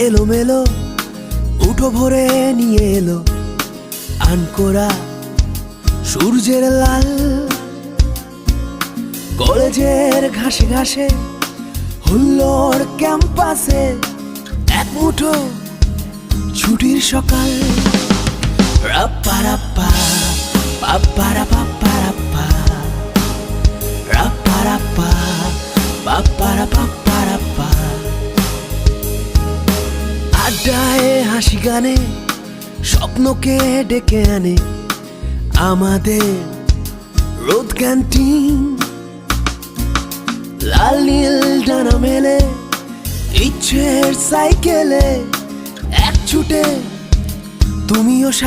এলোমেলো উঠো ভরে নিয়ে এলো আনকোরা সূর্যের লাল। কলেজের ঘাসে ঘাসে হুল্লোড় ক্যাম্পাসে এক মুঠো ছুটির সকাল। রাপ্পা রাপ্পা পাপ্পা রাপ্পা রাপ্পা রাপ্পা রাপ্পা পাপ্পা রাপ্পা রাপ্পা। আড্ডায় হাসি গানে স্বপ্নকে ডেকে আনে আমাদের রোদ ক্যান্টিন। লাল নীল ডানা মেলে ইচ্ছের সাইকেলে এক ছুটে তুমিও